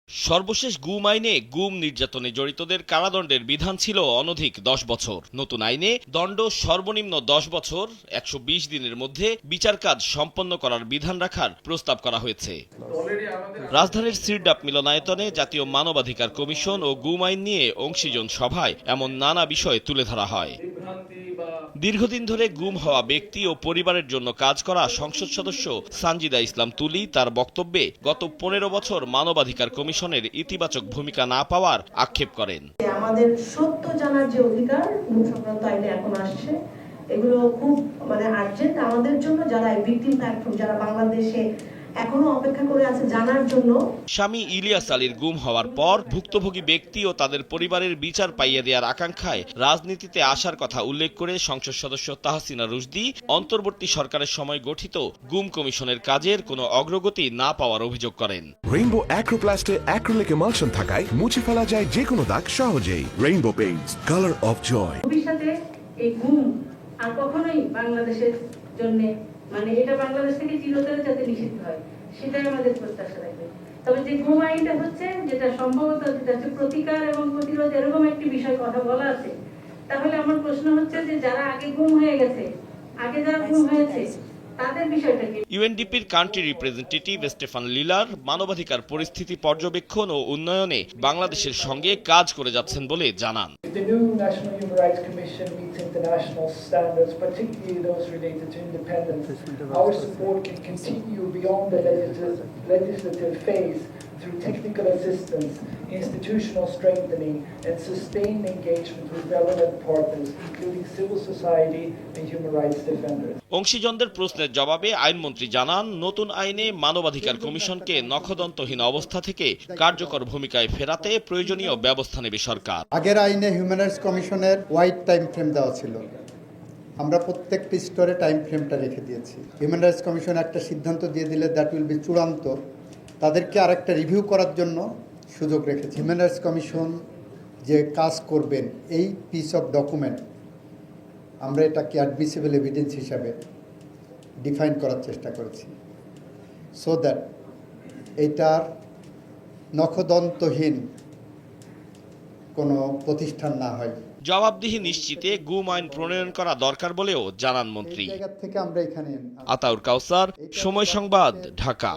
সর্বশেষ গুম আইনে গুম নির্যাতনে জড়িতদের কারাদণ্ডের বিধান ছিল অনধিক ১০ বছর। নতুন আইনে দণ্ড সর্বনিম্ন ১০ বছর ১২০ দিনের মধ্যে বিচার কাজ সম্পন্ন করার বিধান রাখার প্রস্তাব করা হয়েছে। রাজধানীর সিরডাপ মিলনায়তনে জাতীয় মানবাধিকার কমিশন ও গুম আইন নিয়ে অংশীজন সভায় এমন নানা বিষয় তুলে ধরা হয়। দীর্ঘদিন ধরে গুম হওয়া ব্যক্তি ও পরিবারের জন্য কাজ করা সংসদ সদস্য সানজিদা ইসলাম তুলি তার বক্তব্যে গত ১৫ বছর মানবাধিকার কমিশনের ইতিবাচক ভূমিকা না পাওয়ার আক্ষেপ করেন। আমাদের সত্য জানার যে অধিকার গুম সংক্রান্ত আইনে এখন আসছে, এগুলো খুব আর্জেন্ট আমাদের জন্য, যারা ভিকটিম প্ল্যাটফর্ম, যারা বাংলাদেশে এখনো অপেক্ষা করে আছে জানার জন্য। স্বামী ইলিয়াস আলীর গুম হওয়ার পর ভুক্তভোগী ব্যক্তি ও তাদের পরিবারের বিচার পাইয়ে দেওয়ার আকাঙ্ক্ষায় রাজনীতিতে আসার কথা উল্লেখ করে সংসদ সদস্য তাহসিনা রুশদি অন্তর্বর্তী সরকারের সময় গঠিত গুম কমিশনের কাজের কোনো অগ্রগতি না পাওয়ার অভিযোগ করেন। রেইনবো অ্যাক্রোপ্লাস্টে অ্যাক্রিলিক এমালশন থাকায় মুছে ফেলা যায় যে কোনো দাগ সহজেই। Rainbow paints, colour of joy. ভবিষ্যতে এই গুম আর কখনোই বাংলাদেশের জন্য এটা বাংলাদেশ থেকে চিরতরে যাতে নিষিদ্ধ হয়, সেটাই আমাদের প্রত্যাশা থাকবে। তবে যে গুম আইনটা হচ্ছে, যেটা সম্ভবত যেটা হচ্ছে প্রতিকার এবং প্রতিরোধ, এরকম একটি বিষয় কথা বলা আছে, তাহলে আমার প্রশ্ন হচ্ছে যে যারা আগে গুম হয়ে গেছে, যারা গুম হয়েছে, তাদের বিষয়টা কি? ইউএনডিপির কান্ট্রি রিপ্রেজেন্টেটিভ স্টেফান লিলার মানবাধিকার পরিস্থিতি পর্যবেক্ষণ ও উন্নয়নে বাংলাদেশের সঙ্গে কাজ করে যাচ্ছেন বলে জানান। The new National Human Rights Commission meets international standards, particularly those related to independence. Our support can continue beyond the legislative phase through technical assistance, institutional strengthening, and sustained engagement with relevant partners, including civil society and human rights defenders. অংশীজনদের প্রশ্নের জবাবে আইনমন্ত্রী জানান, নতুন আইনে মানবাধিকার কমিশনকে নখদন্তহীন অবস্থা থেকে কার্যকর ভূমিকায় ফেরাতে প্রয়োজনীয় ব্যবস্থা নেবে সরকার। আগের আইনে হিউম্যান রাইটস কমিশনের ওয়াইড টাইম ফ্রেম দেওয়া ছিল, আমরা প্রত্যেকটি স্তরে টাইম ফ্রেমটা রেখে দিয়েছি। হিউম্যান রাইটস কমিশন একটা সিদ্ধান্ত দিয়ে দিলে দ্যাট উইল বি চূড়ান্ত, তাদেরকে আরেকটা রিভিউ করার জন্য সুযোগ রেখেছে। হিউম্যান রাইটস কমিশন যে কাজ করবেন, এই পিস অফ ডকুমেন্ট আমরা এটাকে অ্যাডমিসিবল এভিডেন্স হিসাবে ডিফাইন করার চেষ্টা করেছি, সো দ্যাট এইটার নখদন্তহীন কোনো প্রতিষ্ঠান না হয়। জবাবদিহি নিশ্চিতে গুম আইন প্রণয়ন করা দরকার বলেও জানান মন্ত্রী। থেকে আমরা এখানে আতাউর কাউসার, সময় সংবাদ, ঢাকা।